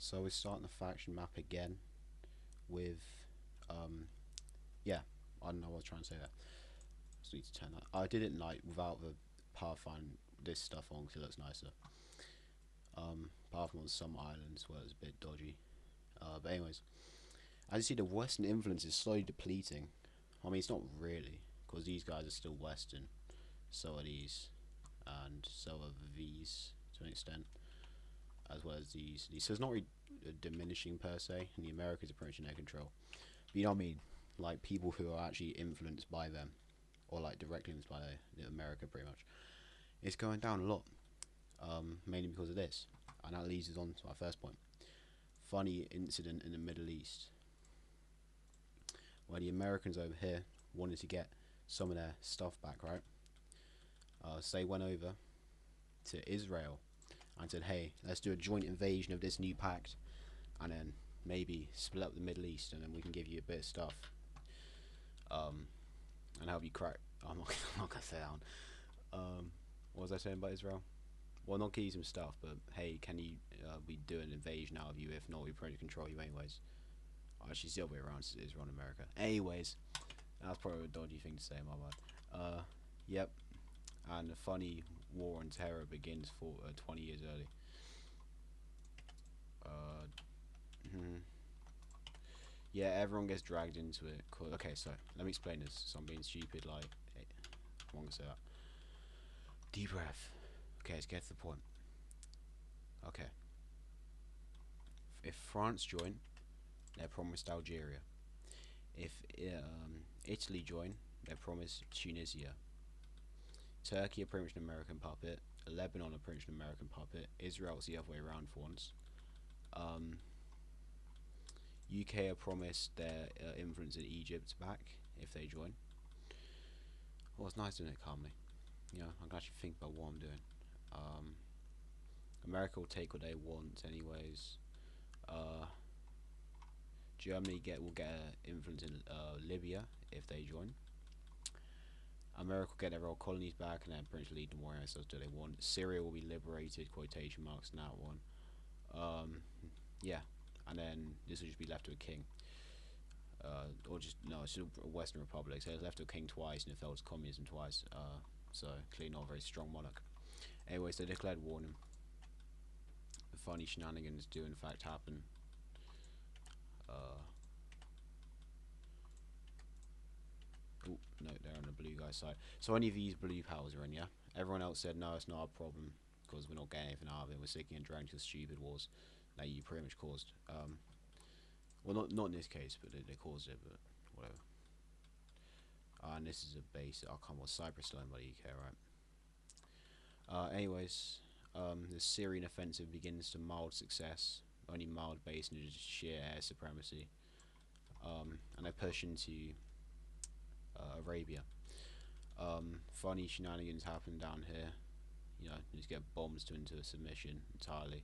So we're starting the faction map again with, yeah, I don't know what I was trying to say there. Just need to turn that. I did it like without the Pathfinder this stuff on because it looks nicer. Pathfinder on some islands where it's a bit dodgy. But anyways, as you see, the Western influence is slowly depleting. I mean, it's not really because these guys are still Western. So are these, and so are these to an extent, as well as these. So it's not really diminishing per se, and the Americans are pretty much in their control. But you know what I mean? Like people who are actually influenced by them, or like directly influenced by America, pretty much. It's going down a lot, mainly because of this, and that leads us on to our first point. Funny incident in the Middle East, where the Americans over here wanted to get some of their stuff back, right? So they went over to Israel and said, hey, let's do a joint invasion of this new pact, and then maybe split up the Middle East, and then we can give you a bit of stuff, and help you crack. I'm not gonna say that one. What was I saying about Israel? Well, not give you some stuff, but hey, can you we do an invasion out of you? If not, we probably control you anyways. Actually, it's the other way around. It's Israel and America. Anyways, that's probably a dodgy thing to say, my bad. Yep. And the funny war on terror begins for 20 years early. Yeah, everyone gets dragged into it. Okay, so let me explain this. So I'm being stupid, like, hey, I'm gonna say that. Deep breath. Okay, let's get to the point. Okay. If France join, they're promised Algeria. If Italy join, they're promised Tunisia. Turkey are pretty much an American puppet. Lebanon are pretty much an American puppet. Israel's the other way around for once. UK are promised their influence in Egypt back if they join. Well, it's nice doing it calmly. You know, I can actually think about what I'm doing. America will take what they want anyways. Germany will get influence in Libya if they join. America will get their old colonies back and then pretty much lead them where else do they want. Syria will be liberated, quotation marks, in that one. Yeah, and then this will just be left to a king. Or just, no, it's still a Western Republic, so it's left to a king twice and it fell to communism twice. So clearly not a very strong monarch. Anyways, they declared war on him. The funny shenanigans do in fact happen. Oh, no, they're on the blue guy's side. So only these blue powers are in, yeah? Everyone else said, no, it's not a problem, because we're not getting anything out of it. We're sticking and dragging to stupid wars that you pretty much caused. Well, not in this case, but they caused it, but whatever. And this is a base. Oh, come on, Cyprus still owned by the UK, right? Anyways, the Syrian offensive begins to mild success. Only mild based on just sheer air supremacy. And they push into Arabia. Funny shenanigans happen down here. You know, you just get bombs into a submission entirely.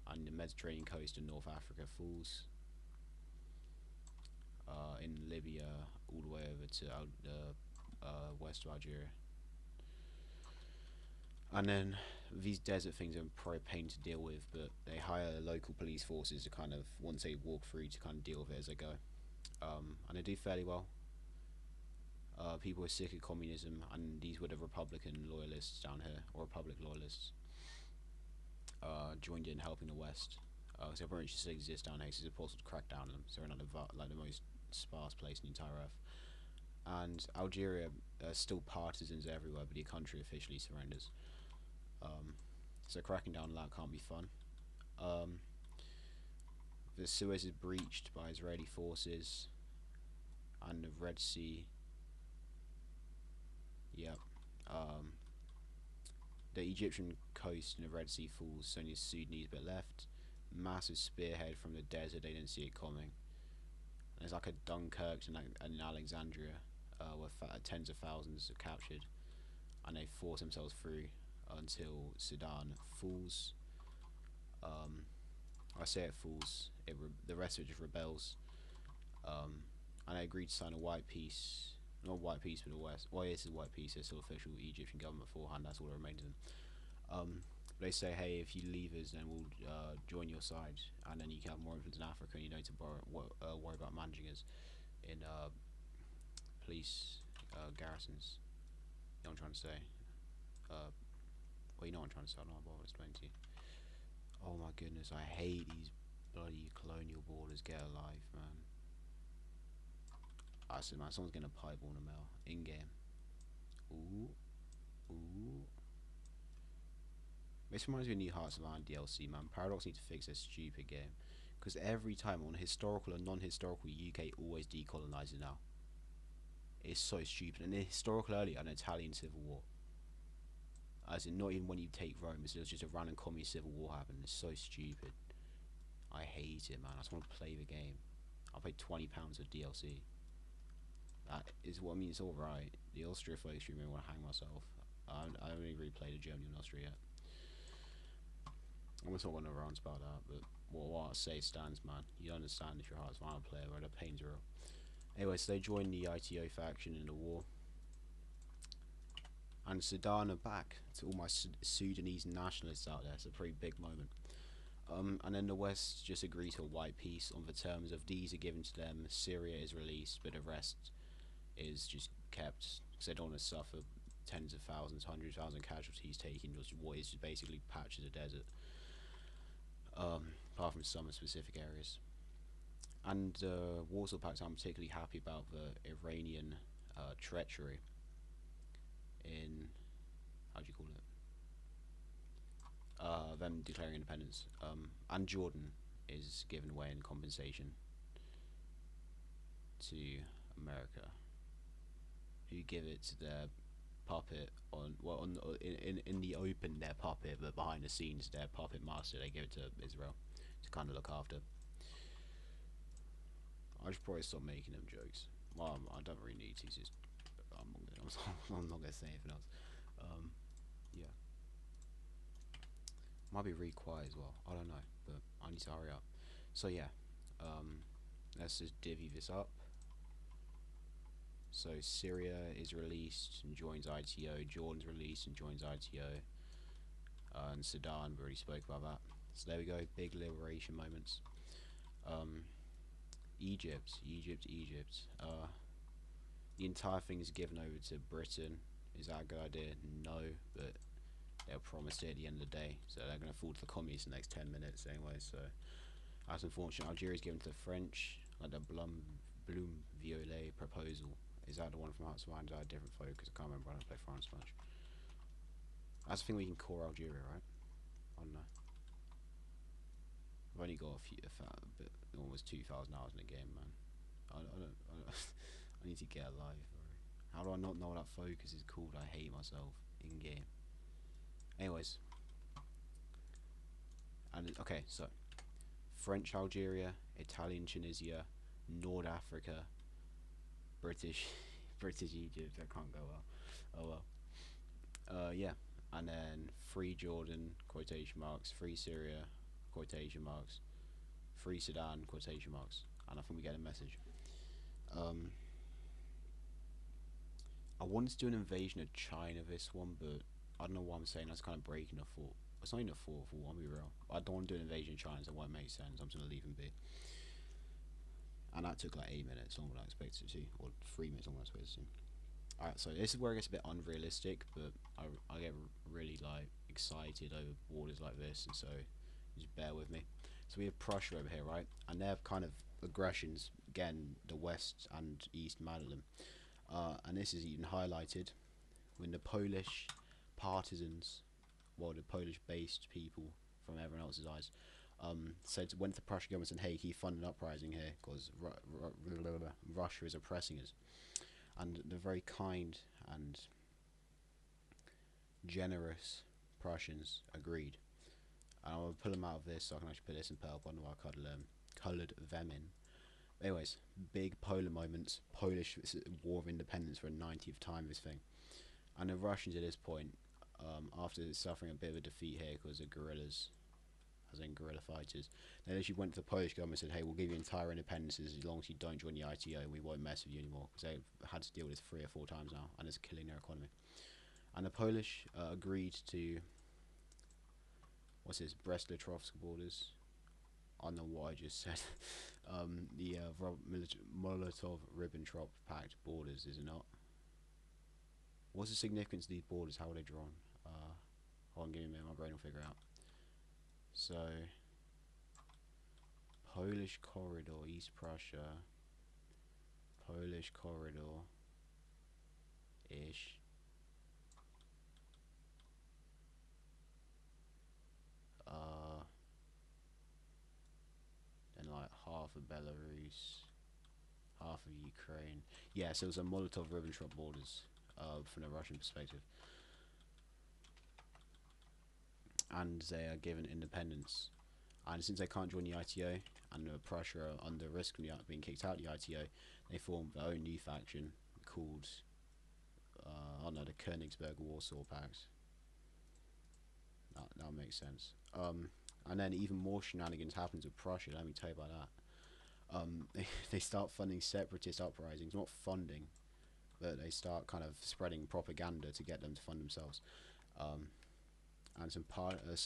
And the Mediterranean coast in North Africa falls. In Libya, all the way over to west of Algeria. And then these desert things are probably a pain to deal with, but they hire local police forces to kind of, once they walk through, to kind of deal with it as they go. And they do fairly well. People are sick of communism, and these were the Republican loyalists down here, or Republic loyalists, joined in helping the West. So pretty much just exist down here, so it's possible to crack down on them. So they're not like the most sparse place in the entire earth. And Algeria, still partisans everywhere, but the country officially surrenders. So cracking down on that can't be fun. The Suez is breached by Israeli forces, and the Red Sea. Yep. The Egyptian coast and the Red Sea falls, only a Sudanese bit left. Massive spearhead from the desert, they didn't see it coming. There's like a Dunkirk and Alexandria, where tens of thousands are captured, and they force themselves through until Sudan falls. I say it falls, the rest of it just rebels. And they agreed to sign a white peace. Not white peace, but the West. Well, this is white peace. It's still official Egyptian government beforehand. That's all that remains of them. They say, hey, if you leave us, then we'll join your side, and then you can have more influence in Africa, and you don't need to worry about managing us in police garrisons. You know what I'm trying to say? Well, you know what I'm trying to say. I don't know what I was explaining to you. Oh my goodness, I hate these bloody colonial borders. Get alive, man. I said, man, someone's getting a pipe on the mail in game. Ooh, ooh. This reminds me of New Hearts of Iron DLC, man. Paradox need to fix this stupid game. Because every time on historical and non-historical, UK always decolonizes now. It's so stupid. And the historical earlier, an Italian civil war. As in, not even when you take Rome, it's just a random communist civil war happened. It's so stupid. I hate it, man. I just want to play the game. I paid £20 of DLC. That is what I mean. It's all right. The Austria folks stream, I want to hang myself. I haven't even really played a Germany and Austria yet. I'm not going to rant about that, but what I say stands, man. You understand if you're a Hearts of Iron player, where the pain's real. Anyway, so they joined the ITO faction in the war. And Sudan are back. To all my Sudanese nationalists out there, it's a pretty big moment. And then the West just agreed to a white peace on the terms of these are given to them, Syria is released, but the rest is just kept, because they don't want to suffer tens of thousands, 100,000 casualties taking just what is basically patches of desert. Apart from some specific areas. And Warsaw Pact, I'm particularly happy about the Iranian treachery in, how do you call it? Them declaring independence. And Jordan is given away in compensation to America, who give it to their puppet in the open, their puppet, but behind the scenes their puppet master, they give it to Israel to kind of look after. I should probably stop making them jokes. Well, I don't really need to. Just, I'm not gonna say anything else. Yeah, might be really quiet as well. I don't know, but I need to hurry up. So yeah, let's just divvy this up. So Syria is released and joins ITO. Jordan's released and joins ITO. And Sudan, we already spoke about that. So there we go, big liberation moments. Egypt. The entire thing is given over to Britain. Is that a good idea? No, but they'll promise it at the end of the day. So they're going to fall to the communists in the next 10 minutes anyway. So that's unfortunate. Algeria's given to the French, like the Bloom Violet proposal. Is that the one from Hearts of Iron? Is that a different focus? I can't remember. I don't play France much. That's the thing we can core Algeria, right? I don't know. I've only got a few, but almost 2,000 hours in the game, man. I need to get alive. How do I not know what that focus is called? I hate myself in game. Anyways, and okay, so French Algeria, Italian Tunisia, North Africa, British Egypt. That can't go well. Oh well. Yeah, and then free Jordan quotation marks, free Syria quotation marks, free Sudan quotation marks, and I think we get a message. I wanted to do an invasion of China this one, but I don't know what I'm saying. That's kind of breaking the fourth. It's not even a fourth wall, I'll be real. I don't want to do an invasion of China, so it won't make sense. I'm just going to leave them be. And that took like 8 minutes longer than I expected it to, or 3 minutes longer than I expected it to. Alright, so this is where it gets a bit unrealistic, but I get really like excited over borders like this, and so just bear with me. So we have Prussia over here, right? And they have kind of aggressions, again, the west and east mad at them. And this is even highlighted when the Polish partisans, well, the Polish-based people from everyone else's eyes, went to the Prussian government and said, hey, can you fund an uprising here because Russia is oppressing us. And the very kind and generous Prussians agreed. And I'll pull them out of this so I can actually put this in purple. I don't know why I coloured them in. Anyways, big polar moments. Polish War of Independence for a 90th time, this thing. And the Russians at this point, after suffering a bit of a defeat here because of guerrillas, as in guerrilla fighters, they actually went to the Polish government and said, hey, we'll give you entire independences as long as you don't join the ITO and we won't mess with you anymore, because they've had to deal with this 3 or 4 times now and it's killing their economy. And the Polish agreed to what's this, Brest-Litovsk borders. I don't know what I just said. The Molotov-Ribbentrop Pact borders, is it not? What's the significance of these borders? How are they drawn? Hold on, give me a minute, my brain will figure out. So, Polish corridor, East Prussia, Polish corridor, ish. And like half of Belarus, half of Ukraine. Yeah, so it's a Molotov-Ribbentrop borders, from the Russian perspective. And they are given independence. And since they can't join the ITO, and Prussia are under risk of being kicked out of the ITO, they formed their own new faction called, I don't know, the Königsberg-Warsaw Pact. That makes sense. And then even more shenanigans happens with Prussia, let me tell you about that. They start funding separatist uprisings, not funding, but they start kind of spreading propaganda to get them to fund themselves. And some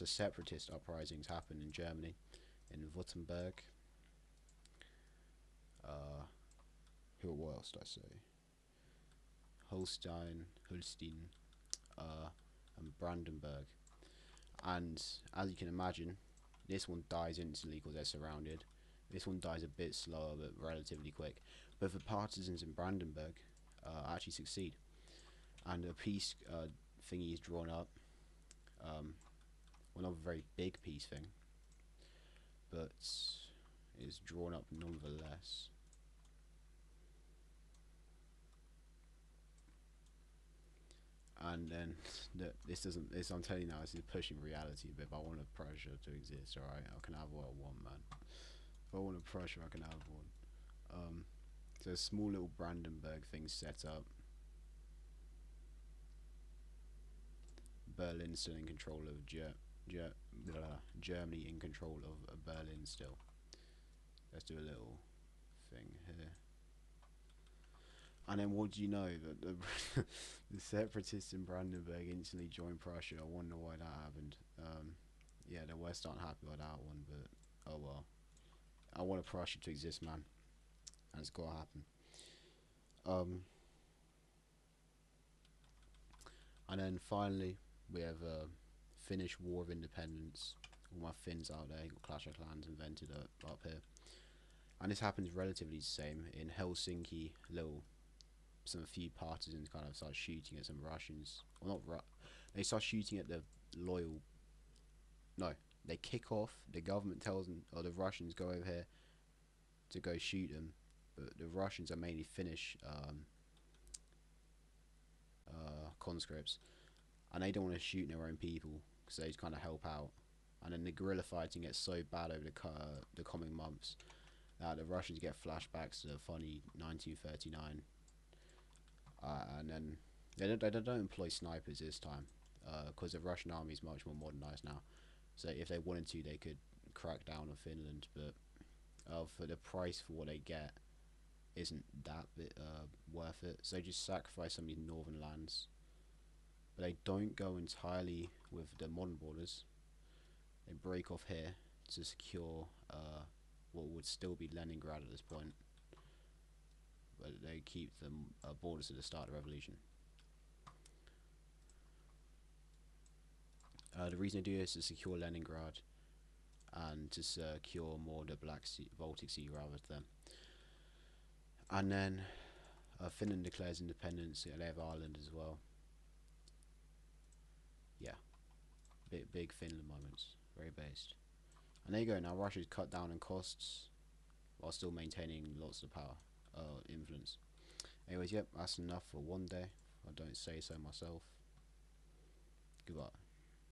separatist uprisings happen in Germany, in Württemberg. What else did I say? Holstein, and Brandenburg. And as you can imagine, this one dies instantly because they're surrounded. This one dies a bit slower, but relatively quick. But the partisans in Brandenburg actually succeed, and a peace thingy is drawn up. Well, not a very big peace thing, but it's drawn up nonetheless. And then this doesn't. This I'm telling you now. This is pushing reality a bit. But I want a Prussia to exist. All right, I can have what I want, man. If I want a Prussia, I can have one. So a small little Brandenburg thing set up. Berlin still in control of Germany in control of Berlin still. Let's do a little thing here. And then what do you know, that the separatists in Brandenburg instantly joined Prussia. I wonder why that happened. Yeah, the West aren't happy about that one, but oh well. I want a Prussia to exist, man, and it's gotta happen. And then finally we have Finnish War of Independence. All my Finns out there, got Clash of Clans invented up here, and this happens relatively the same in Helsinki. Some few partisans kind of start shooting at some Russians. Well, not they start shooting at the loyal. No, they kick off. The government tells them, or the Russians go over here to go shoot them, but the Russians are mainly Finnish conscripts, and they don't want to shoot their own people, because they just kind of help out. And then the guerrilla fighting gets so bad over the coming months that the Russians get flashbacks to the funny 1939. And then they don't employ snipers this time, because the Russian army is much more modernized now. So if they wanted to, they could crack down on Finland, but for the price for what they get isn't that worth it. So they just sacrifice some of these northern lands, but they don't go entirely with the modern borders. They break off here to secure what would still be Leningrad at this point, but they keep the borders at the start of the revolution. The reason they do this is to secure Leningrad and to secure more the Baltic Sea rather than. And then Finland declares independence. They have Ireland as well. Yeah, big Finland moments, very based. And there you go. Now Russia's cut down on costs while still maintaining lots of power, influence. Anyways, yep, that's enough for one day. I don't say so myself. Goodbye.